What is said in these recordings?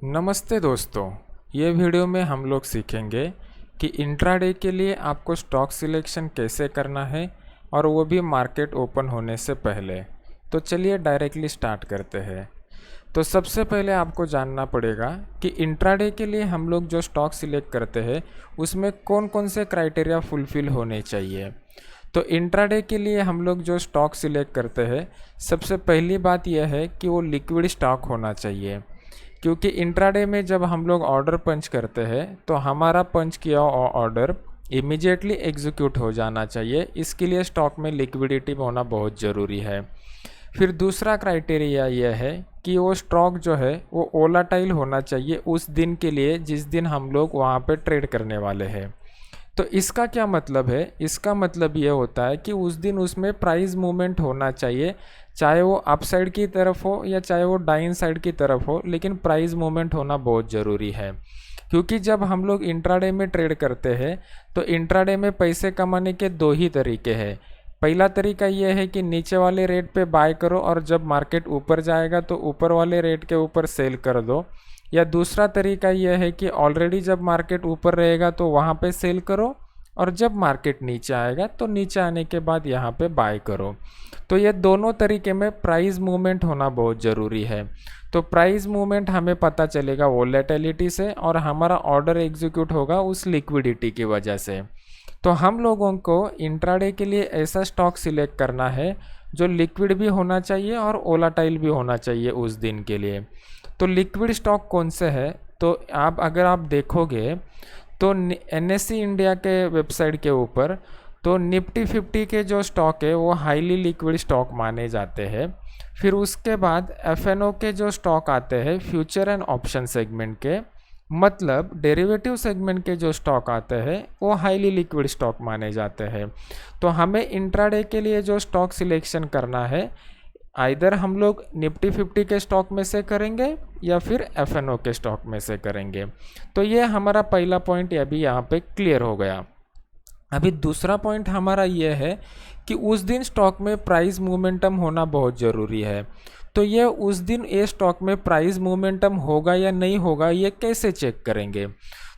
नमस्ते दोस्तों, ये वीडियो में हम लोग सीखेंगे कि इंट्राडे के लिए आपको स्टॉक सिलेक्शन कैसे करना है और वो भी मार्केट ओपन होने से पहले। तो चलिए डायरेक्टली स्टार्ट करते हैं। तो सबसे पहले आपको जानना पड़ेगा कि इंट्राडे के लिए हम लोग जो स्टॉक सिलेक्ट करते हैं उसमें कौन कौन से क्राइटेरिया फुलफिल होने चाहिए। तो इंट्राडे के लिए हम लोग जो स्टॉक सिलेक्ट करते हैं, सबसे पहली बात यह है कि वो लिक्विड स्टॉक होना चाहिए, क्योंकि इंट्राडे में जब हम लोग ऑर्डर पंच करते हैं तो हमारा पंच किया ऑर्डर इमीडिएटली एग्जीक्यूट हो जाना चाहिए। इसके लिए स्टॉक में लिक्विडिटी होना बहुत ज़रूरी है। फिर दूसरा क्राइटेरिया यह है कि वो स्टॉक जो है वो वोलेटाइल होना चाहिए उस दिन के लिए जिस दिन हम लोग वहाँ पे ट्रेड करने वाले हैं। तो इसका क्या मतलब है? इसका मतलब ये होता है कि उस दिन उसमें प्राइस मूवमेंट होना चाहिए, चाहे वो अप साइड की तरफ हो या चाहे वो डाउन साइड की तरफ हो, लेकिन प्राइस मूवमेंट होना बहुत ज़रूरी है। क्योंकि जब हम लोग इंट्राडे में ट्रेड करते हैं तो इंट्राडे में पैसे कमाने के दो ही तरीके हैं। पहला तरीका यह है कि नीचे वाले रेट पे बाय करो और जब मार्केट ऊपर जाएगा तो ऊपर वाले रेट के ऊपर सेल कर दो, या दूसरा तरीका यह है कि ऑलरेडी जब मार्केट ऊपर रहेगा तो वहाँ पे सेल करो और जब मार्केट नीचे आएगा तो नीचे आने के बाद यहाँ पे बाय करो। तो ये दोनों तरीके में प्राइस मूवमेंट होना बहुत ज़रूरी है। तो प्राइस मूवमेंट हमें पता चलेगा वोलेटिलिटी से और हमारा ऑर्डर एग्जीक्यूट होगा उस लिक्विडिटी की वजह से। तो हम लोगों को इंट्राडे के लिए ऐसा स्टॉक सिलेक्ट करना है जो लिक्विड भी होना चाहिए और वोलेटाइल भी होना चाहिए उस दिन के लिए। तो लिक्विड स्टॉक कौन से है? तो अगर आप देखोगे तो NSE इंडिया के वेबसाइट के ऊपर तो निफ्टी 50 के जो स्टॉक है वो हाईली लिक्विड स्टॉक माने जाते हैं। फिर उसके बाद FNO के जो स्टॉक आते हैं फ्यूचर एंड ऑप्शन सेगमेंट के, मतलब डेरिवेटिव सेगमेंट के जो स्टॉक आते हैं वो हाईली लिक्विड स्टॉक माने जाते हैं। तो हमें इंट्राडे के लिए जो स्टॉक सिलेक्शन करना है, आइदर हम लोग निफ्टी 50 के स्टॉक में से करेंगे या फिर FNO के स्टॉक में से करेंगे। तो ये हमारा पहला पॉइंट अभी यहाँ पे क्लियर हो गया। अभी दूसरा पॉइंट हमारा ये है कि उस दिन स्टॉक में प्राइस मोमेंटम होना बहुत ज़रूरी है। तो ये उस दिन ये स्टॉक में प्राइस मोमेंटम होगा या नहीं होगा, ये कैसे चेक करेंगे?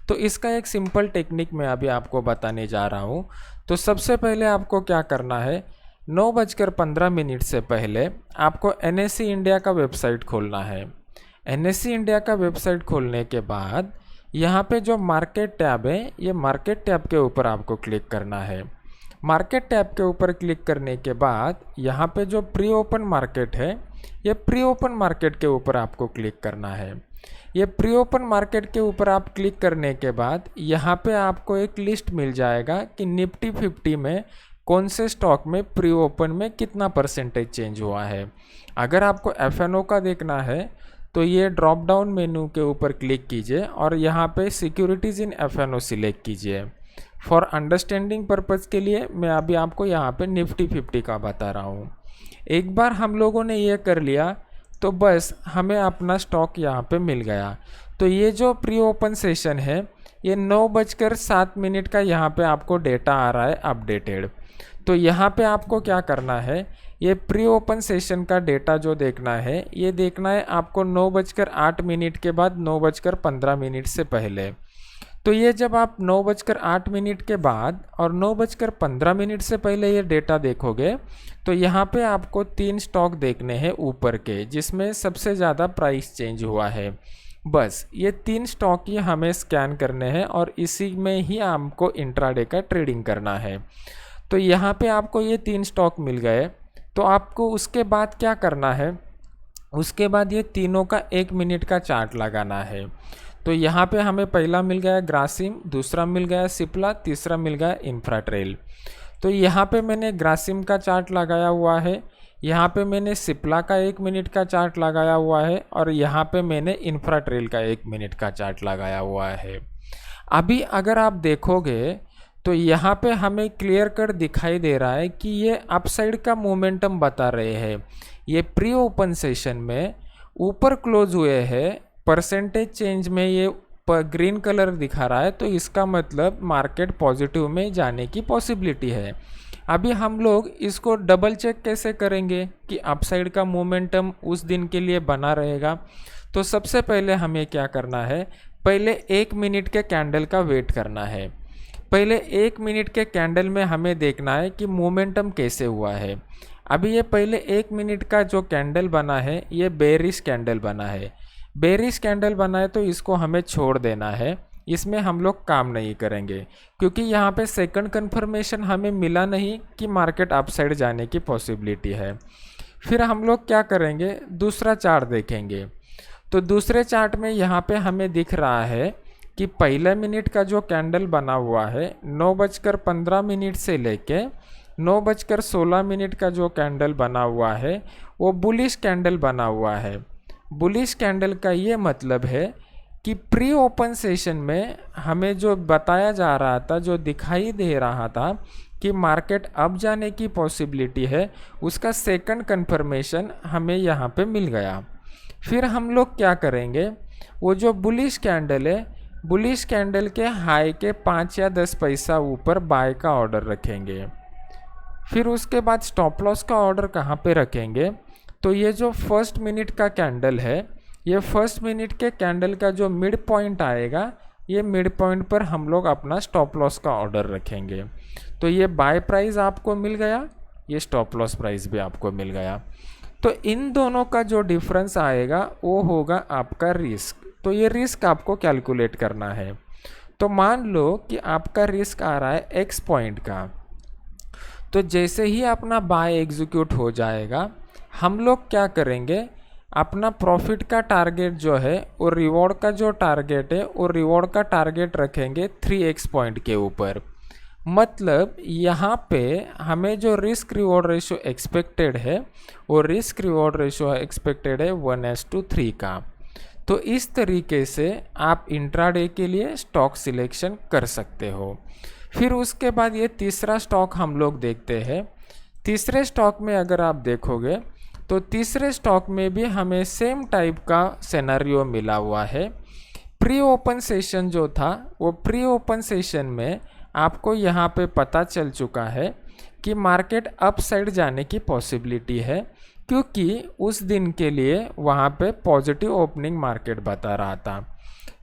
तो इसका एक सिंपल टेक्निक मैं अभी आपको बताने जा रहा हूँ। तो सबसे पहले आपको क्या करना है, 9:15 से पहले आपको NSE इंडिया का वेबसाइट खोलना है। NSE इंडिया का वेबसाइट खोलने के बाद यहाँ पे जो मार्केट टैब है, ये मार्केट टैब के ऊपर आपको क्लिक करना है। मार्केट टैब के ऊपर क्लिक करने के बाद यहाँ पे जो प्री ओपन मार्केट है, ये प्री ओपन मार्केट के ऊपर आपको क्लिक करना है। ये प्री ओपन मार्केट के ऊपर आप क्लिक करने के बाद यहाँ पे आपको एक लिस्ट मिल जाएगा कि निफ्टी 50 में कौन से स्टॉक में प्री ओपन में कितना परसेंटेज चेंज हुआ है। अगर आपको FNO का देखना है तो ये ड्रॉप डाउन मेनू के ऊपर क्लिक कीजिए और यहाँ पे सिक्योरिटीज़ इन FNO सिलेक्ट कीजिए। फॉर अंडरस्टैंडिंग पर्पज़ के लिए मैं अभी आपको यहाँ पे निफ्टी 50 का बता रहा हूँ। एक बार हम लोगों ने ये कर लिया तो बस हमें अपना स्टॉक यहाँ पे मिल गया। तो ये जो प्री ओपन सेशन है, ये 9:07 का यहाँ पे आपको डेटा आ रहा है अपडेटेड। तो यहाँ पे आपको क्या करना है, ये प्री ओपन सेशन का डेटा जो देखना है, ये देखना है आपको 9:08 के बाद 9:15 से पहले। तो ये जब आप 9:08 के बाद और 9:15 से पहले ये डेटा देखोगे तो यहाँ पे आपको 3 स्टॉक देखने हैं ऊपर के, जिसमें सबसे ज़्यादा प्राइस चेंज हुआ है। बस ये 3 स्टॉक ही हमें स्कैन करने हैं और इसी में ही हमको इंट्राडे का ट्रेडिंग करना है। तो यहाँ पे आपको ये 3 स्टॉक मिल गए। तो आपको उसके बाद क्या करना है, उसके बाद ये तीनों का 1 मिनट का चार्ट लगाना है। तो यहाँ पे हमें पहला मिल गया ग्रासिम, दूसरा मिल गया सिप्ला, तीसरा मिल गया इंफ्राट्रेल। तो यहाँ पे मैंने ग्रासिम का चार्ट लगाया हुआ है, यहाँ पे मैंने सिप्ला का 1 मिनट का चार्ट लगाया हुआ है और यहाँ पे मैंने इंफ्राट्रेल का 1 मिनट का चार्ट लगाया हुआ है। अभी अगर आप देखोगे तो यहाँ पे हमें क्लियर कट दिखाई दे रहा है कि ये अपसाइड का मोमेंटम बता रहे हैं। ये प्री ओपन सेशन में ऊपर क्लोज हुए हैं, परसेंटेज चेंज में ये ग्रीन कलर दिखा रहा है, तो इसका मतलब मार्केट पॉजिटिव में जाने की पॉसिबिलिटी है। अभी हम लोग इसको डबल चेक कैसे करेंगे कि अपसाइड का मोमेंटम उस दिन के लिए बना रहेगा? तो सबसे पहले हमें क्या करना है, पहले 1 मिनट के कैंडल का वेट करना है। पहले 1 मिनट के कैंडल में हमें देखना है कि मोमेंटम कैसे हुआ है। अभी ये पहले 1 मिनट का जो कैंडल बना है ये बेरिश कैंडल बना है। बेरिश कैंडल बना है तो इसको हमें छोड़ देना है, इसमें हम लोग काम नहीं करेंगे क्योंकि यहाँ पे सेकंड कंफर्मेशन हमें मिला नहीं कि मार्केट अपसाइड जाने की पॉसिबिलिटी है। फिर हम लोग क्या करेंगे, दूसरा चार्ट देखेंगे। तो दूसरे चार्ट में यहाँ पे हमें दिख रहा है कि पहले मिनट का जो कैंडल बना हुआ है 9:15 से लेके 9:16 का जो कैंडल बना हुआ है वो बुलिश कैंडल बना हुआ है। बुलिश कैंडल का ये मतलब है कि प्री ओपन सेशन में हमें जो बताया जा रहा था, जो दिखाई दे रहा था कि मार्केट अब जाने की पॉसिबिलिटी है, उसका सेकंड कंफर्मेशन हमें यहाँ पे मिल गया। फिर हम लोग क्या करेंगे, वो जो बुलिश कैंडल है, बुलिश कैंडल के हाई के 5 या 10 पैसा ऊपर बाय का ऑर्डर रखेंगे। फिर उसके बाद स्टॉप लॉस का ऑर्डर कहाँ पे रखेंगे, तो ये जो फर्स्ट मिनट का कैंडल है, ये फर्स्ट मिनट के कैंडल का जो मिड पॉइंट आएगा, ये मिड पॉइंट पर हम लोग अपना स्टॉप लॉस का ऑर्डर रखेंगे। तो ये बाय प्राइस आपको मिल गया, ये स्टॉप लॉस प्राइस भी आपको मिल गया। तो इन दोनों का जो डिफरेंस आएगा वो होगा आपका रिस्क। तो ये रिस्क आपको कैलकुलेट करना है। तो मान लो कि आपका रिस्क आ रहा है x पॉइंट का, तो जैसे ही अपना बाय एग्जीक्यूट हो जाएगा, हम लोग क्या करेंगे, अपना प्रॉफिट का टारगेट जो है और रिवॉर्ड का जो टारगेट है और रिवॉर्ड का टारगेट रखेंगे 3x पॉइंट के ऊपर। मतलब यहाँ पे हमें जो रिस्क रिवॉर्ड रेशो एक्सपेक्टेड है वो रिस्क रिवॉर्ड रेशो एक्सपेक्टेड है 1:3 का। तो इस तरीके से आप इंट्राडे के लिए स्टॉक सिलेक्शन कर सकते हो। फिर उसके बाद ये तीसरा स्टॉक हम लोग देखते हैं। तीसरे स्टॉक में अगर आप देखोगे तो तीसरे स्टॉक में भी हमें सेम टाइप का सिनेरियो मिला हुआ है। प्री ओपन सेशन जो था, वो प्री ओपन सेशन में आपको यहाँ पे पता चल चुका है कि मार्केट अप साइड जाने की पॉसिबिलिटी है, क्योंकि उस दिन के लिए वहाँ पे पॉजिटिव ओपनिंग मार्केट बता रहा था।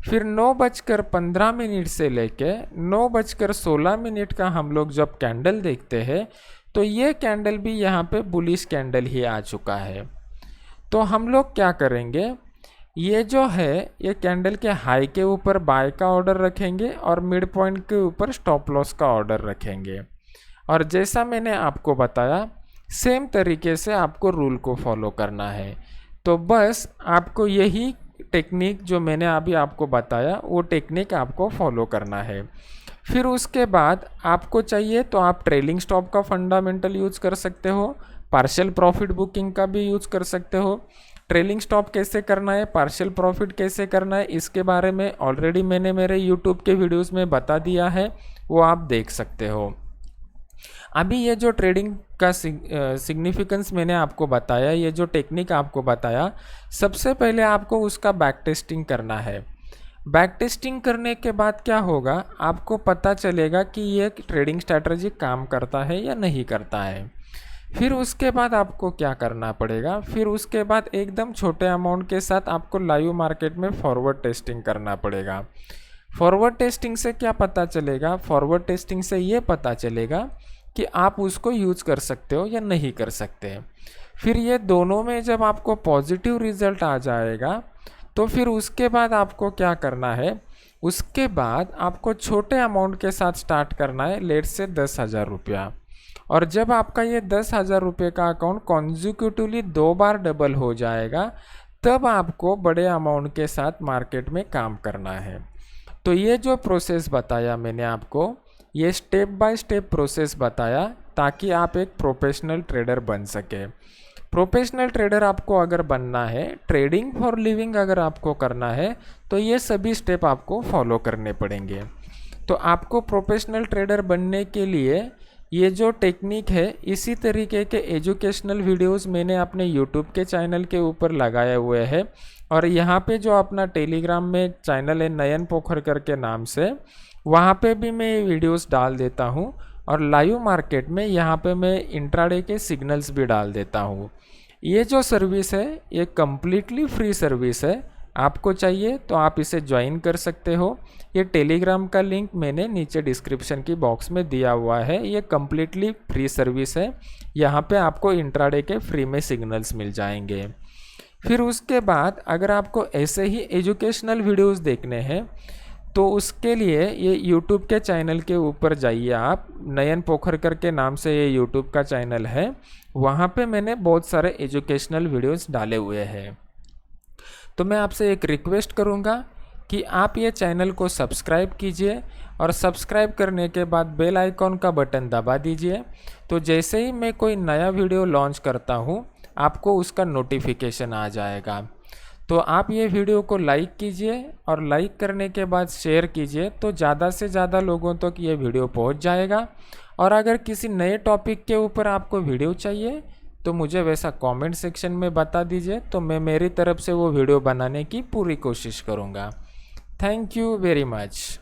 फिर 9:15 से लेके 9:16 का हम लोग जब कैंडल देखते हैं तो ये कैंडल भी यहाँ पे बुलिश कैंडल ही आ चुका है। तो हम लोग क्या करेंगे, ये जो है ये कैंडल के हाई के ऊपर बाय का ऑर्डर रखेंगे और मिड पॉइंट के ऊपर स्टॉप लॉस का ऑर्डर रखेंगे। और जैसा मैंने आपको बताया सेम तरीके से आपको रूल को फॉलो करना है। तो बस आपको यही टेक्निक जो मैंने अभी आपको बताया वो टेक्निक आपको फॉलो करना है। फिर उसके बाद आपको चाहिए तो आप ट्रेलिंग स्टॉप का फंडामेंटल यूज कर सकते हो, पार्शियल प्रॉफिट बुकिंग का भी यूज कर सकते हो। ट्रेलिंग स्टॉप कैसे करना है, पार्शियल प्रॉफिट कैसे करना है, इसके बारे में ऑलरेडी मैंने मेरे यूट्यूब के वीडियोस में बता दिया है, वो आप देख सकते हो। अभी ये जो ट्रेडिंग का सिग्निफिकेंस मैंने आपको बताया, ये जो टेक्निक आपको बताया, सबसे पहले आपको उसका बैक टेस्टिंग करना है। बैक टेस्टिंग करने के बाद क्या होगा, आपको पता चलेगा कि ये ट्रेडिंग स्ट्रैटेजी काम करता है या नहीं करता है। फिर उसके बाद आपको क्या करना पड़ेगा, फिर उसके बाद एकदम छोटे अमाउंट के साथ आपको लाइव मार्केट में फॉरवर्ड टेस्टिंग करना पड़ेगा। फॉरवर्ड टेस्टिंग से क्या पता चलेगा, फॉरवर्ड टेस्टिंग से ये पता चलेगा कि आप उसको यूज कर सकते हो या नहीं कर सकते। फिर ये दोनों में जब आपको पॉजिटिव रिजल्ट आ जाएगा तो फिर उसके बाद आपको क्या करना है, उसके बाद आपको छोटे अमाउंट के साथ स्टार्ट करना है, लेट से 10,000 रुपया। और जब आपका ये 10,000 रुपये का अकाउंट कॉन्जिक्यूटिवली 2 बार डबल हो जाएगा तब आपको बड़े अमाउंट के साथ मार्केट में काम करना है। तो ये जो प्रोसेस बताया मैंने आपको, ये स्टेप बाय स्टेप प्रोसेस बताया ताकि आप एक प्रोफेशनल ट्रेडर बन सके। प्रोफेशनल ट्रेडर आपको अगर बनना है, ट्रेडिंग फॉर लिविंग अगर आपको करना है, तो ये सभी स्टेप आपको फॉलो करने पड़ेंगे। तो आपको प्रोफेशनल ट्रेडर बनने के लिए ये जो टेक्निक है, इसी तरीके के एजुकेशनल वीडियोस मैंने अपने यूट्यूब के चैनल के ऊपर लगाए हुए हैं। और यहाँ पे जो अपना टेलीग्राम में चैनल है नयन पोखरकर के नाम से, वहाँ पे भी मैं वीडियोस डाल देता हूँ। और लाइव मार्केट में यहाँ पे मैं इंट्राडे के सिग्नल्स भी डाल देता हूँ। ये जो सर्विस है ये कम्प्लीटली फ्री सर्विस है, आपको चाहिए तो आप इसे ज्वाइन कर सकते हो। ये टेलीग्राम का लिंक मैंने नीचे डिस्क्रिप्शन की बॉक्स में दिया हुआ है। ये कम्प्लीटली फ्री सर्विस है। यहाँ पे आपको इंट्राडे के फ्री में सिग्नल्स मिल जाएंगे। फिर उसके बाद अगर आपको ऐसे ही एजुकेशनल वीडियोस देखने हैं तो उसके लिए ये यूट्यूब के चैनल के ऊपर जाइए आप। नयन पोखरकर के नाम से ये यूट्यूब का चैनल है। वहाँ पे मैंने बहुत सारे एजुकेशनल वीडियोस डाले हुए हैं। तो मैं आपसे एक रिक्वेस्ट करूँगा कि आप ये चैनल को सब्सक्राइब कीजिए और सब्सक्राइब करने के बाद बेल आइकॉन का बटन दबा दीजिए। तो जैसे ही मैं कोई नया वीडियो लॉन्च करता हूँ आपको उसका नोटिफिकेशन आ जाएगा। तो आप ये वीडियो को लाइक कीजिए और लाइक करने के बाद शेयर कीजिए तो ज़्यादा से ज़्यादा लोगों तक ये वीडियो पहुँच जाएगा। और अगर किसी नए टॉपिक के ऊपर आपको वीडियो चाहिए तो मुझे वैसा कमेंट सेक्शन में बता दीजिए, तो मैं मेरी तरफ से वो वीडियो बनाने की पूरी कोशिश करूँगा। Thank you very much.